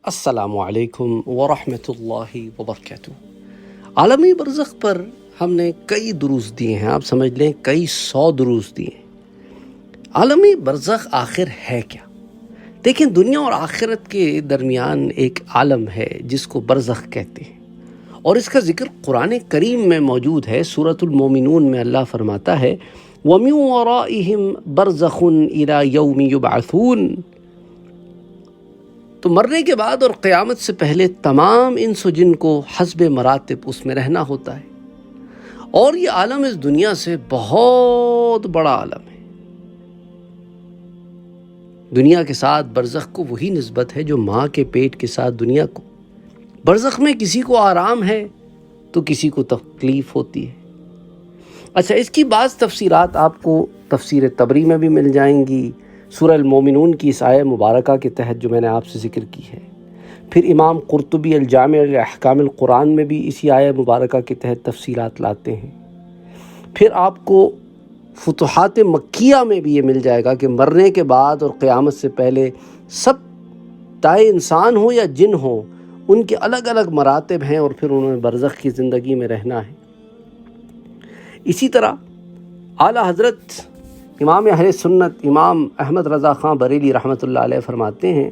अस्सलामुअलैकुम वरहमतुल्लाहि वबरकातुहू। आलमी बरज़ख पर हमने कई दुरूस दिए हैं, आप समझ लें कई 100 दुरूस दिए हैं। आलमी बरज़ख आखिर है क्या? देखिए, दुनिया और आखिरत के दरमियान एक आलम है जिसको बरज़ख कहते हैं और इसका जिक्र कुरान करीम में मौजूद है। सूरतुल मोमिनून में अल्लाह फरमाता है, वमिन वराइहिम बरज़खुन इला यौमि युबअसून। तो मरने के बाद और क़यामत से पहले तमाम इंस व जिन को हस्बे मरातिब उसमें रहना होता है और ये आलम इस दुनिया से बहुत बड़ा आलम है। दुनिया के साथ बरज़ख को वही निस्बत है जो माँ के पेट के साथ दुनिया को। बरज़ख में किसी को आराम है तो किसी को तकलीफ़ होती है। अच्छा, इसकी बाज़ तफसीरात आपको तफसीर तबरी में भी मिल जाएंगी, सूरह अल-मोमिनून की इस आयत मुबारका के तहत जो मैंने आपसे ज़िक्र की है। फिर इमाम कुर्तुबी अल-जामे अल-अहकाम अल-कुरान में भी इसी आयत मुबारका के तहत तफसीलात लाते हैं। फिर आपको फुतुहात मक्किया में भी ये मिल जाएगा कि मरने के बाद और क़यामत से पहले सब, चाहे इंसान हो या जिन हो, उनके अलग अलग मरातब हैं और फिर उन्होंने बरज़ख की ज़िंदगी में रहना है। इसी तरह आला हज़रत इमाम अहले सुन्नत इमाम अहमद रज़ा ख़ान बरेली रहमतुल्लाह अलैह फरमाते हैं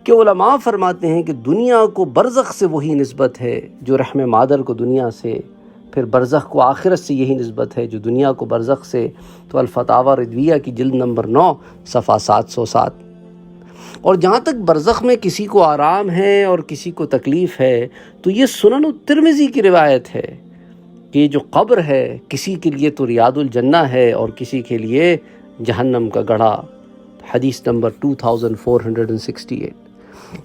कि उलमा फरमाते हैं कि दुनिया को बरज़ख से वही निस्बत है जो रहम मादर को दुनिया से, फिर बरज़ख को आखिरत से यही निस्बत है जो दुनिया को बरज़ख से। तो अल-फतावा रिदविया की जिल्द नंबर 9 सफ़ा 707। और जहाँ तक बरज़ख में किसी को आराम है और किसी को तकलीफ़ है, तो ये सुनन तिरमिज़ी की रिवायत है कि जो कब्र है किसी के लिए तो रियादुल जन्ना है और किसी के लिए जहन्नम का गढ़ा। हदीस नंबर 2468।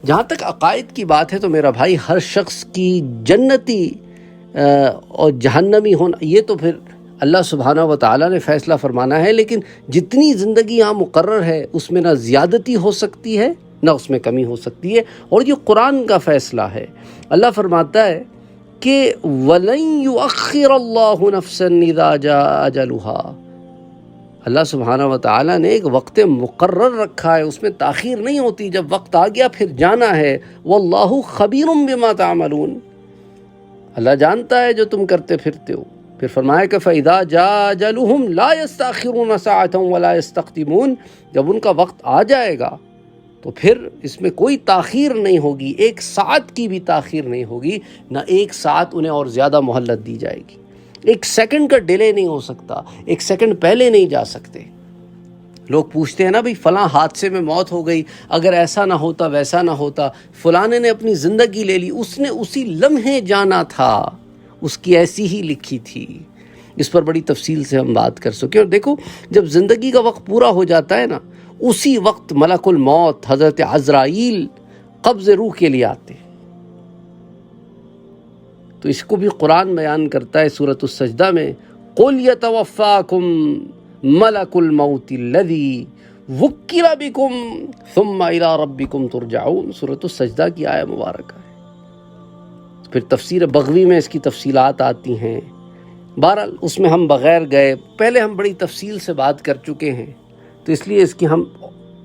जहाँ तक अकायद की बात है तो मेरा भाई, हर शख्स की जन्नती और जहन्नमी होना ये तो फिर अल्लाह सुब्हानहू व तआला ने फ़ैसला फरमाना है, लेकिन जितनी ज़िंदगी यहाँ मुकर्रर है उसमें ना ज़्यादती हो सकती है ना उसमें कमी हो सकती है, और ये कुरान का फ़ैसला है। अल्लाह फरमाता है कि वलन युअख्खिरल्लाहु नफ्सन इज़ा जाअ अजलुहा। अल्लाह सुब्हानहू व तआला ने एक वक्त मुकर्रर रखा है, उसमें ताख़ीर नहीं होती। जब वक्त आ गया फिर जाना है। वल्लाहु खबीरुम बिमा तामलून। अल्लाह जानता है जो तुम करते फिरते हो। फिर फरमाया कि फ़इज़ा जाअ अजलुहुम ला यस्तअख़िरून सअतन वला यस्तक़दिमून। जब उनका वक्त आ जाएगा तो फिर इसमें कोई ताख़ीर नहीं होगी, एक साथ की भी ताख़ीर नहीं होगी, ना एक साथ उन्हें और ज़्यादा मोहलत दी जाएगी। एक सेकंड का डिले नहीं हो सकता, एक सेकंड पहले नहीं जा सकते। लोग पूछते हैं ना, भाई फ़लाँ हादसे में मौत हो गई, अगर ऐसा ना होता वैसा ना होता, फ़लाने ने अपनी ज़िंदगी ले ली, उसने उसी लम्हे जाना था, उसकी ऐसी ही लिखी थी। इस पर बड़ी तफसील से हम बात कर सकें। और देखो, जब ज़िंदगी का वक्त पूरा हो जाता है ना, उसी वक्त मलकुल मौत हज़रत अज़राईल कब्ज़ रूह के लिए आते हैं। तो इसको भी कुरान बयान करता है सूरतुस सजदा में, कुल यतवफ़्फ़ाकुम मलकुल मौतिल्लज़ी वुक्किला बिकुम सुम्मा इला रब्बिकुम तुरजाऊन। सूरतुस सजदा की आयत मुबारक है। फिर तफसीर बग़वी में इसकी तफसीलात आती हैं। बहरहाल उसमें हम बग़ैर गए, पहले हम बड़ी तफसील से बात कर चुके हैं, तो इसलिए इसकी हम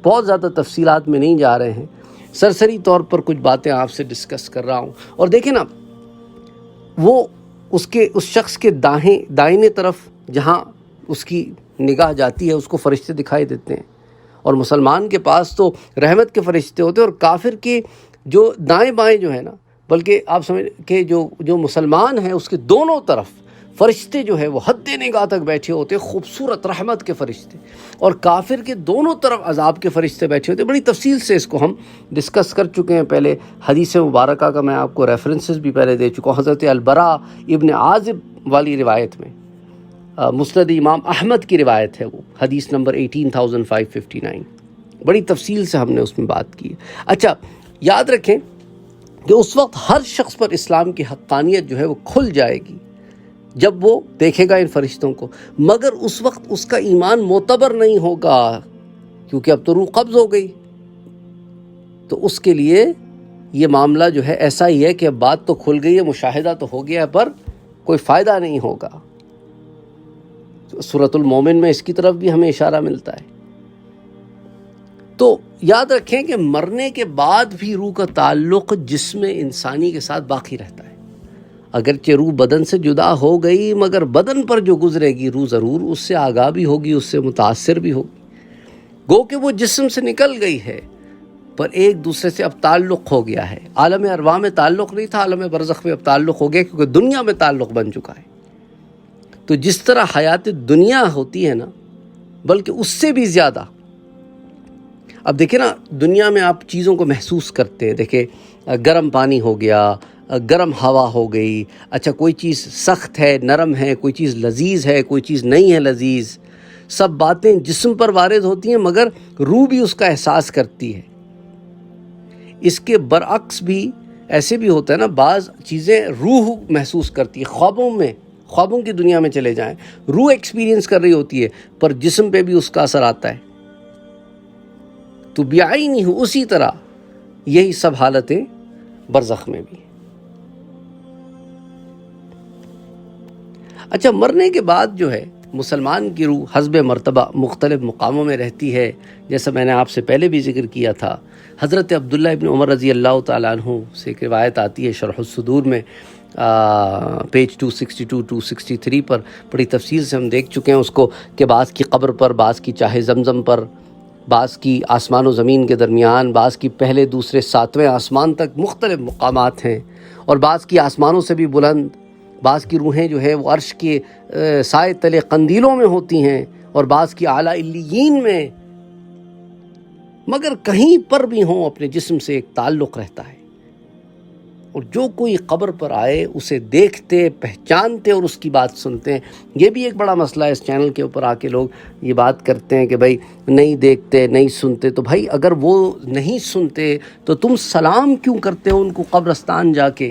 बहुत ज़्यादा तफसीलात में नहीं जा रहे हैं। सरसरी तौर पर कुछ बातें आपसे डिस्कस कर रहा हूँ। और देखें ना, वो उस शख्स के दाहिने तरफ जहाँ उसकी निगाह जाती है उसको फ़रिश्ते दिखाई देते हैं, और मुसलमान के पास तो रहमत के फ़रिश्ते होते हैं, और काफिर के जो दाएं बाएं जो है ना, बल्कि आप समझ के जो मुसलमान है उसके दोनों तरफ फ़रिश्ते जो है वो हद्दे निगाह तक बैठे होते हैं, खूबसूरत रहमत के फ़रिश्ते, और काफिर के दोनों तरफ अजाब के फ़रिश्ते बैठे होते हैं। बड़ी तफसील से इसको हम डिस्कस कर चुके हैं पहले। हदीस मुबारका का मैं आपको रेफरेंसेस भी पहले दे चुका हूँ। हज़रत अल-बरा इब्न आज़िब वाली रिवायत में, मुस्नद इमाम अहमद की रिवायत है, वो हदीस नंबर 18559। बड़ी तफसील से हमने उसमें बात की। अच्छा, याद रखें कि उस वक्त हर शख्स पर इस्लाम की हक़ानियत जो है वो खुल जाएगी जब वो देखेगा इन फरिश्तों को, मगर उस वक्त उसका ईमान मोतबर नहीं होगा, क्योंकि अब तो रूह कब्ज़ हो गई। तो उसके लिए ये मामला जो है ऐसा ही है कि अब बात तो खुल गई है, मुशाहिदा तो हो गया है, पर कोई फ़ायदा नहीं होगा। सूरतुल मोमिन में इसकी तरफ भी हमें इशारा मिलता है। तो याद रखें कि मरने के बाद भी रूह का ताल्लुक़ जिस्म इंसानी के साथ बाकी रहता है। अगरचे रूह बदन से जुदा हो गई, मगर बदन पर जो गुजरेगी रूह ज़रूर उससे आगाह भी होगी, उससे मुतासिर भी होगी। गो कि वो जिस्म से निकल गई है, पर एक दूसरे से अब ताल्लुक़ हो गया है। आलम अरवाह में ताल्लुक़ नहीं था, आलम बरज़ख में अब ताल्लुक़ हो गया, क्योंकि दुनिया में ताल्लुक़ बन चुका है। तो जिस तरह हयात दुनिया होती है ना, बल्कि उससे भी ज़्यादा। अब देखिए ना, दुनिया में आप चीज़ों को महसूस करते हैं। देखिए गर्म पानी हो गया, गर्म हवा हो गई। अच्छा, कोई चीज़ सख्त है, नरम है, कोई चीज़ लजीज है, कोई चीज़ नहीं है लजीज। सब बातें जिस्म पर वारिद होती हैं, मगर रूह भी उसका एहसास करती है। इसके बरअक्स भी ऐसे भी होता है ना, बाज़ चीज़ें रूह महसूस करती है। ख्वाबों की दुनिया में चले जाएं, रूह एक्सपीरियंस कर रही होती है, पर जिस्म पे भी उसका असर आता है। तो ब्याई नहीं हो, उसी तरह यही सब हालतें बरज़ख में भी। अच्छा, मरने के बाद जो है मुसलमान की रूह हस्ब मर्तबा मुख्तलिफ़ मुकामों में रहती है। जैसा मैंने आपसे पहले भी जिक्र किया था, हज़रत अब्दुल्ला इब्न उमर रज़ी अल्लाह तआला अन्हु से एक रिवायत आती है शरहुस्सुदूर में, पेज 262 263 पर बड़ी तफसील से हम देख चुके हैं उसको, कि बाज़ की कब्र पर, बाज़ की चाहे ज़मज़म पर, बाज़ की आसमान व ज़मीन के दरमियान, बाज़ की पहले दूसरे सातवें आसमान तक मुख्तलिफ़ मुकामात हैं, और बाज़ की आसमानों से भी बुलंद। बाज़ की रूहें जो है वो अर्श के साए तले कंदीलों में होती हैं, और बाज़ की आला इल्लियीन में। मगर कहीं पर भी हों, अपने जिस्म से एक ताल्लुक़ रहता है। और जो कोई कब्र पर आए उसे देखते, पहचानते और उसकी बात सुनते हैं। ये भी एक बड़ा मसला है। इस चैनल के ऊपर आके लोग ये बात करते हैं कि भाई नहीं देखते, नहीं सुनते। तो भाई अगर वो नहीं सुनते तो तुम सलाम क्यों करते हो उनको कब्रस्तान जाके?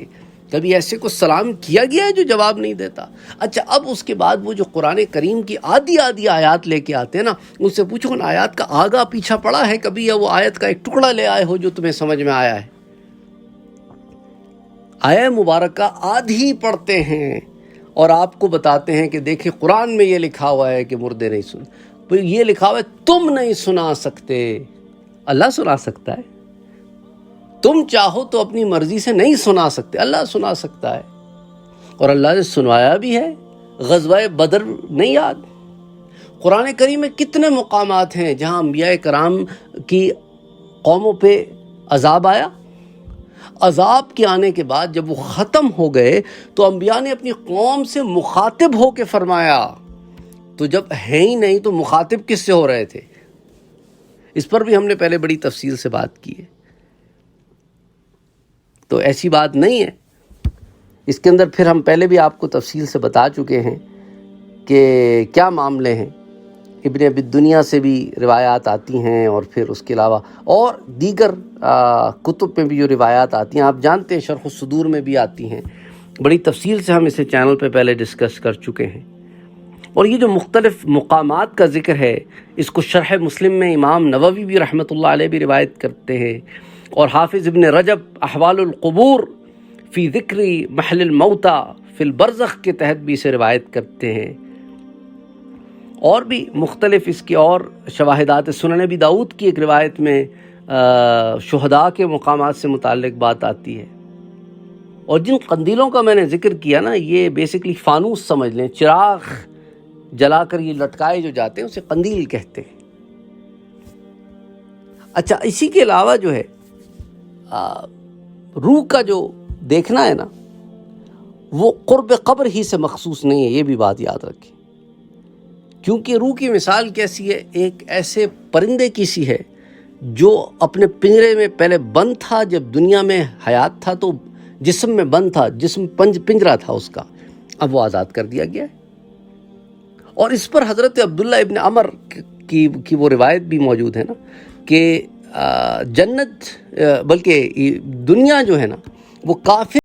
कभी ऐसे को सलाम किया गया है जो जवाब नहीं देता? अच्छा, अब उसके बाद वो जो कुरान करीम की आधी आधी आयत लेके आते हैं ना, उनसे पूछो उन आयत का आगा पीछा पड़ा है कभी, या वो आयत का एक टुकड़ा ले आए हो जो तुम्हें समझ में आया है? आया मुबारक का आधी पढ़ते हैं और आपको बताते हैं कि देखिए कुरान में ये लिखा हुआ है कि मुर्दे नहीं सुन, तो ये लिखा हुआ है तुम नहीं सुना सकते। अल्लाह सुना सकता है। तुम चाहो तो अपनी मर्जी से नहीं सुना सकते, अल्लाह सुना सकता है। और अल्लाह ने सुनवाया भी है। ग़ज़वा बदर नहीं याद? कुरान करीम में कितने मुकामात हैं जहाँ अंबिया कराम की कौमों पे अजाब आया। अजाब के आने के बाद जब वो ख़त्म हो गए तो अंबिया ने अपनी कौम से मुखातिब हो के फरमाया। तो जब है ही नहीं तो मुखातिब किससे हो रहे थे? इस पर भी हमने पहले बड़ी तफसील से बात की है। तो ऐसी बात नहीं है। इसके अंदर फिर हम पहले भी आपको तफसील से बता चुके हैं कि क्या मामले हैं। इब्न अबी दुनिया से भी रिवायात आती हैं, और फिर उसके अलावा और दीगर कुतुब में भी जो रिवायात आती हैं, आप जानते हैं शरह सुदूर में भी आती हैं। बड़ी तफसील से हम इसे चैनल पे पहले डिस्कस कर चुके हैं। और ये जो मुख्तलिफ़ मुकामात का ज़िक्र है, इसको शरह मुस्लिम में इमाम नववी भी रहमतुल्लाह अलैह भी रिवायत करते हैं, और हाफिज़ इब्न रजब अहवालुल क़ुबूर फ़ी ज़िक्री महलिल मौता फ़िल बरज़ख के तहत भी इसे रिवायत करते हैं। और भी मुख्तलिफ़ इसकी और शवाहिदात सुनन अबी दाऊद की एक रिवायत में शुहदा के मुकामात से मुताल्लिक़ बात आती है। और जिन कंदीलों का मैंने ज़िक्र किया ना, ये बेसिकली फ़ानूस समझ लें, चिराग जलाकर ये लटकाए जो जाते हैं उसे कंदील कहते हैं। अच्छा, इसी के अलावा जो है रूह का जो देखना है ना, वो क़ुर्ब क़ब्र ही से मखसूस नहीं है, ये भी बात याद रखें। क्योंकि रूह की मिसाल कैसी है? एक ऐसे परिंदे की सी है जो अपने पिंजरे में पहले बंद था, जब दुनिया में हयात था तो जिस्म में बंद था, जिस्म पिंजरा था उसका, अब वो आज़ाद कर दिया गया है। और इस पर हज़रत अब्दुल्ला इब्न अमर की वो रिवायत भी मौजूद है ना, कि जन्नत बल्कि दुनिया जो है ना वो काफिर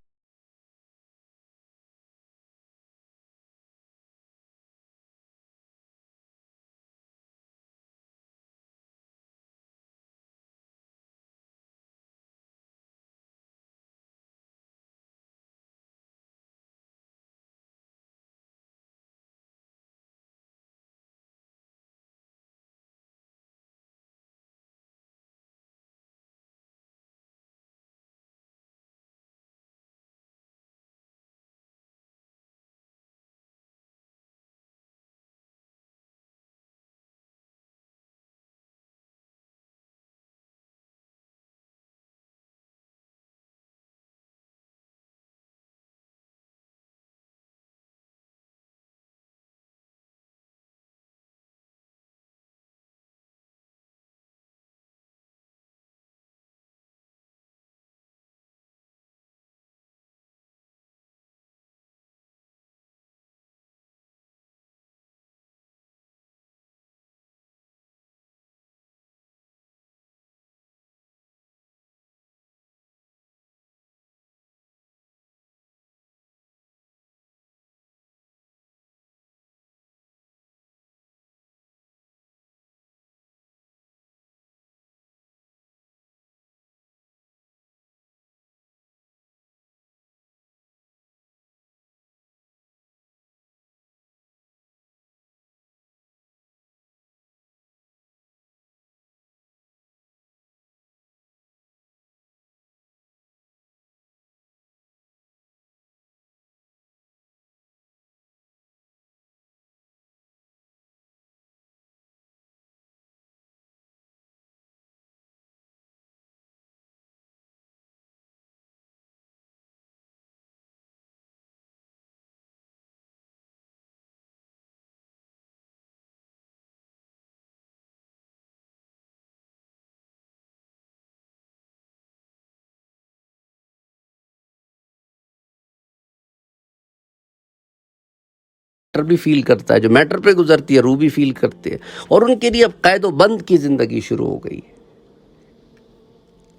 मैटर भी फील करता है, जो मैटर पे गुजरती है रूह भी फील करते हैं, और उनके लिए अब कैद व बंद की ज़िंदगी शुरू हो गई है।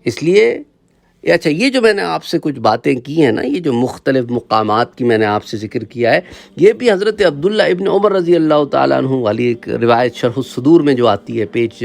इसलिए अच्छा, ये जो मैंने आपसे कुछ बातें की हैं ना, ये जो मुख्तलिफ़ मुकामात की मैंने आपसे ज़िक्र किया है, ये भी हज़रत अब्दुल्ला इब्न उमर रज़ी अल्लाह ताला अन्हु वाली एक रिवायत शरह सदूर में जो आती है, पेज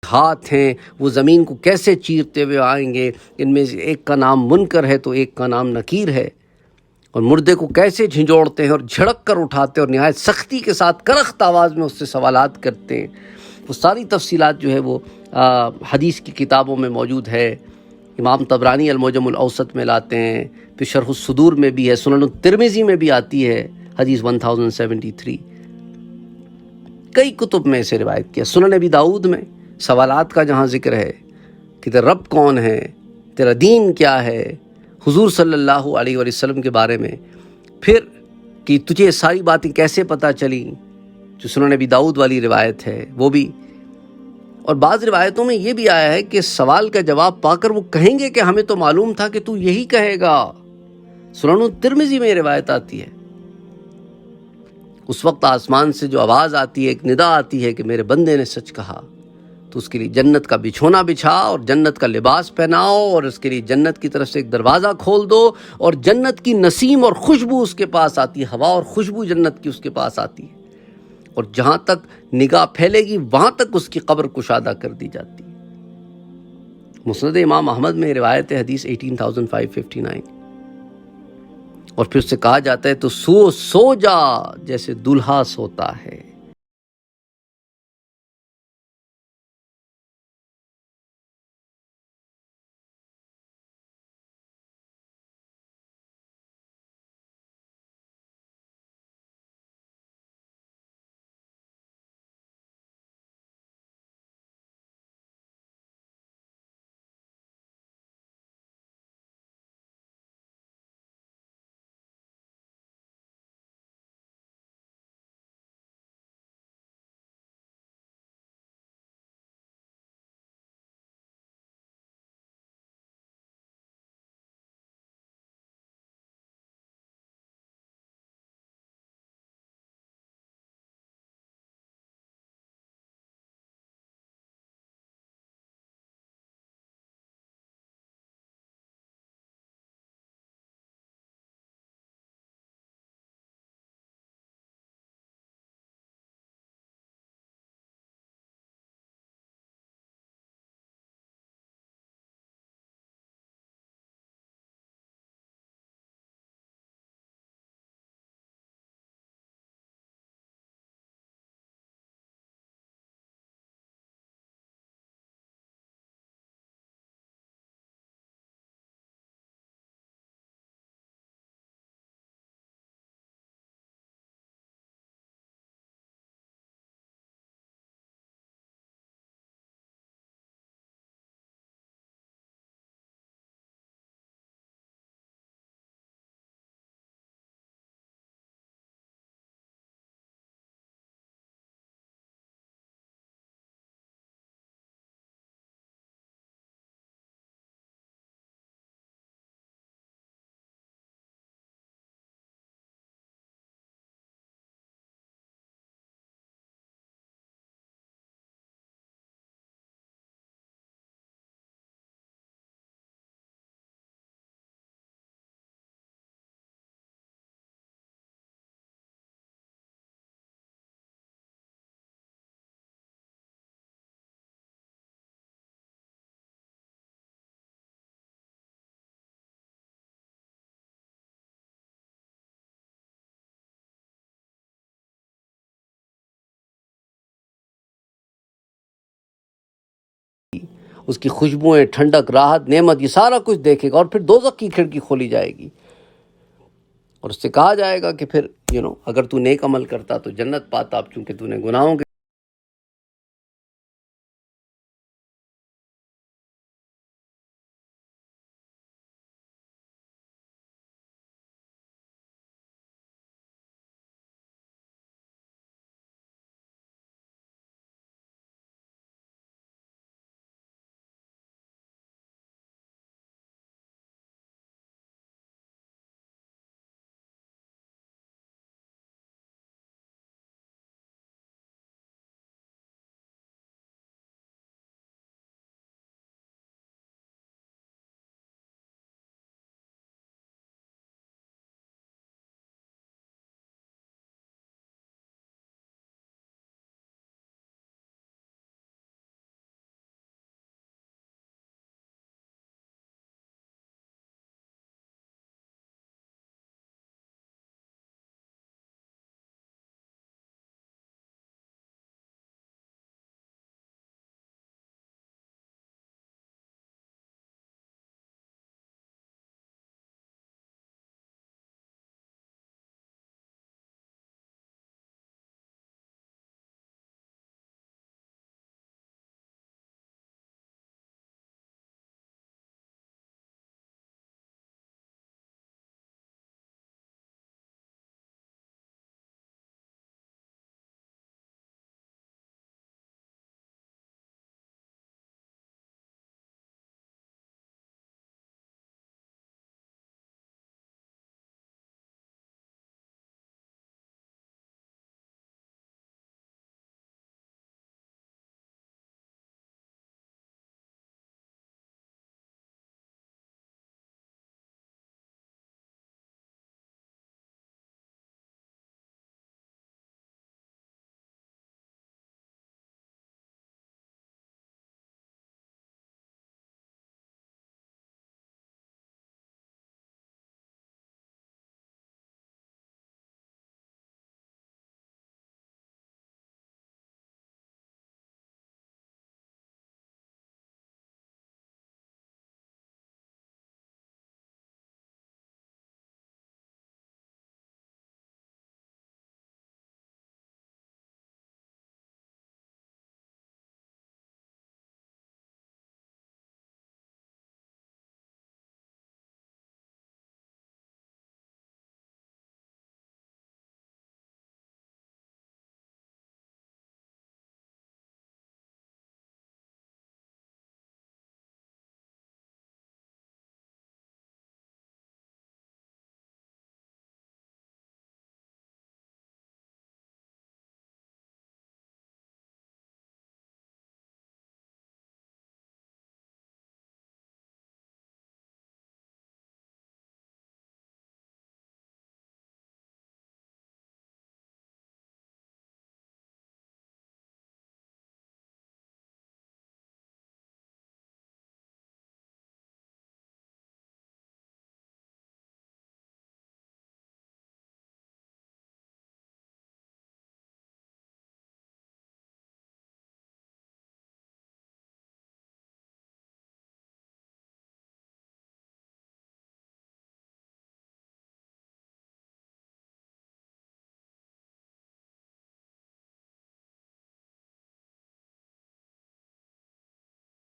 हाथ हैं वो ज़मीन को कैसे चीरते हुए आएंगे। इनमें से एक का नाम मुनकर है तो एक का नाम नकीर है, और मुर्दे को कैसे झिंझोड़ते हैं और झड़क कर उठाते हैं और निहायत सख्ती के साथ करख्त आवाज़ में उससे सवालात करते हैं। वो सारी तफसीलात जो है वो हदीस की किताबों में मौजूद है। इमाम तबरानी अल-मुअज्जमुल औसत में लाते हैं, फिर शरह सदूर में भी है, सुनन तिरमिज़ी में भी आती है हदीस 1073। कई कुतुब में इसे रिवायत किया। सुनन अबी दाऊद में सवालात का जहाँ ज़िक्र है कि तेरा रब कौन है, तेरा दीन क्या है, हुजूर सल्लल्लाहु अलैहि वसल्लम के बारे में, फिर कि तुझे सारी बातें कैसे पता चली, जो सुनन अबी दाऊद वाली रिवायत है वो भी। और बाज़ रिवायतों में ये भी आया है कि सवाल का जवाब पाकर वो कहेंगे कि हमें तो मालूम था कि तू यही कहेगा। सुनन तिरमिज़ी में रिवायत आती है। उस वक्त आसमान से जो आवाज़ आती है, एक निदा आती है कि मेरे बंदे ने सच कहा, तो उसके लिए जन्नत का बिछोना बिछा और जन्नत का लिबास पहनाओ और उसके लिए जन्नत की तरफ से एक दरवाज़ा खोल दो और जन्नत की नसीम और खुशबू उसके पास आती है, हवा और खुशबू जन्नत की उसके पास आती है, और जहाँ तक निगाह फैलेगी वहाँ तक उसकी कब्र कुशादा कर दी जाती है। मुस्नद इमाम अहमद में रिवायत है, हदीस 18,559। और फिर उससे कहा जाता है तो सो जा जैसे दुल्हा सोता है। उसकी खुशबुएं, ठंडक, राहत, नेमत, ये सारा कुछ देखेगा। और फिर दोज़ख की खिड़की खोली जाएगी और उससे कहा जाएगा कि फिर अगर तू नेक अमल करता तो जन्नत पाता, अब चूंकि तूने गुनाहों के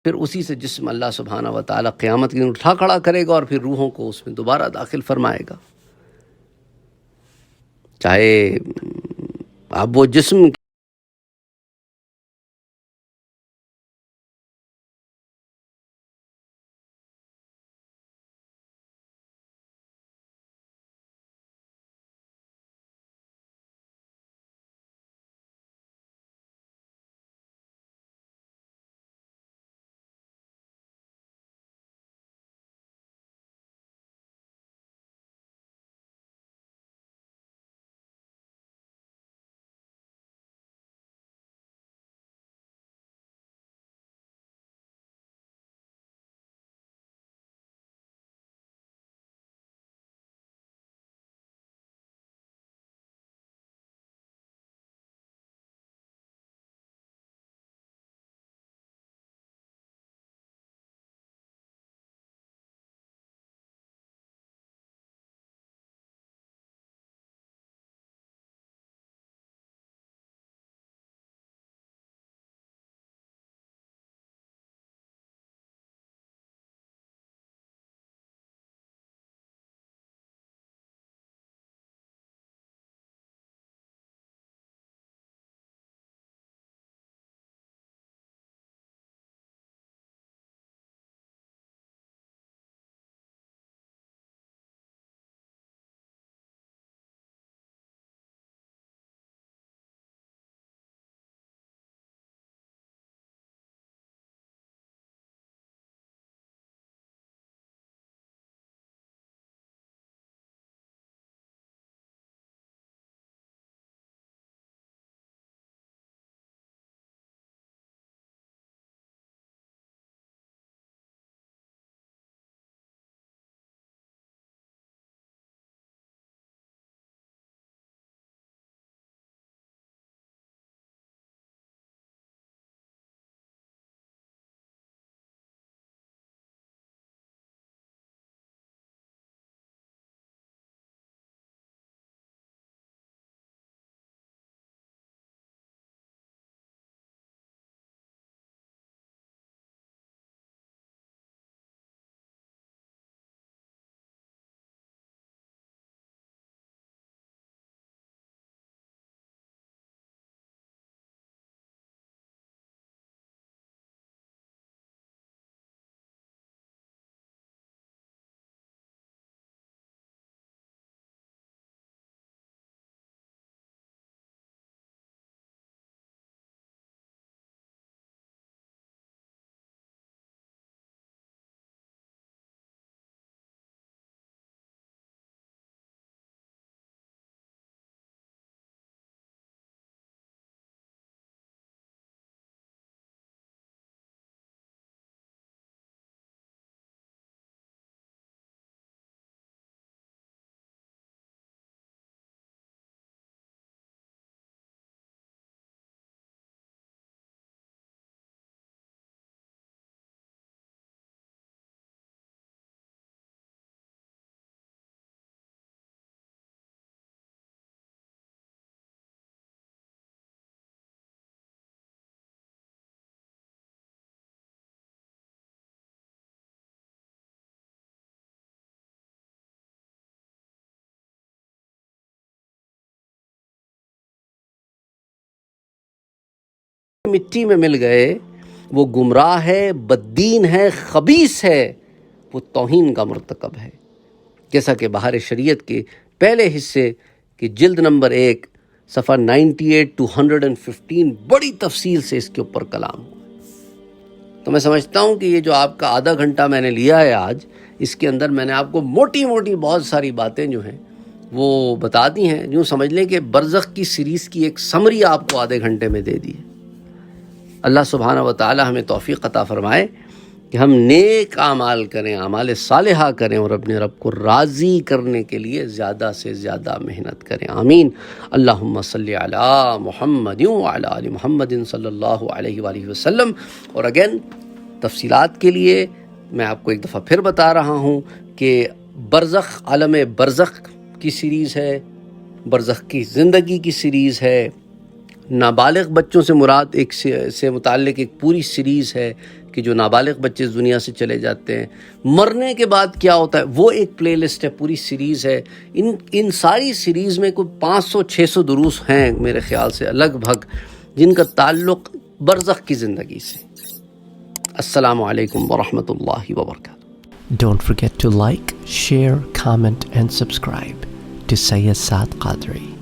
फिर उसी से जिस्म अल्लाह सुब्हाना व तआला क़यामत के दिन उठा खड़ा करेगा और फिर रूहों को उसमें दोबारा दाखिल फरमाएगा। चाहे अब वो जिस्म मिट्टी में मिल गए, वो गुमराह है, बद्दीन है, खबीस है, वो तौहीन का मर्तकब है। जैसा कि बहार शरीयत के पहले हिस्से की जिल्द नंबर 1 सफ़ा 98 to 115 बड़ी तफसील से इसके ऊपर कलाम हुआ। तो मैं समझता हूँ कि ये जो आपका आधा घंटा मैंने लिया है आज, इसके अंदर मैंने आपको मोटी मोटी बहुत सारी बातें जो हैं वो बता दी हैं। यूँ समझ लें कि बरज़ख की सीरीज़ की एक समरी आपको आधे घंटे में दे दी है। अल्लाह सुब्हाना व तआला हमें तौफ़ीक़ अता फ़रमाए कि हम नेक आमाल करें, आमाल सालिहा करें और अपने रब को राज़ी करने के लिए ज़्यादा से ज़्यादा मेहनत करें। आमीन। अल्लाहुम्मा सल्लि अला मुहम्मदिन व अला आलि मुहम्मदिन सल्लल्लाहु अलैहि वसल्लम। और अगेन तफसीलात के लिए मैं आपको एक दफ़ा फिर बता रहा हूँ कि बरज़ख आलम बरज़ख की सीरीज़ है, बरज़ख की ज़िंदगी की सीरीज़ है, नाबालिग बच्चों से मुराद एक से मुताल्लिक़ एक पूरी सीरीज़ है कि जो नाबालिग बच्चे इस दुनिया से चले जाते हैं, मरने के बाद क्या होता है, वो एक प्लेलिस्ट है, पूरी सीरीज़ है। इन सारी सीरीज़ में कोई 500-600 दुरूस हैं मेरे ख्याल से लगभग, जिनका ताल्लुक़ बरज़ख की ज़िंदगी से। अस्सलामु अलैकुम वरहमतुल्लाहि वबरकातुहू। Don't forget to like, share, comment and subscribe to Sayyid Saad Qadri.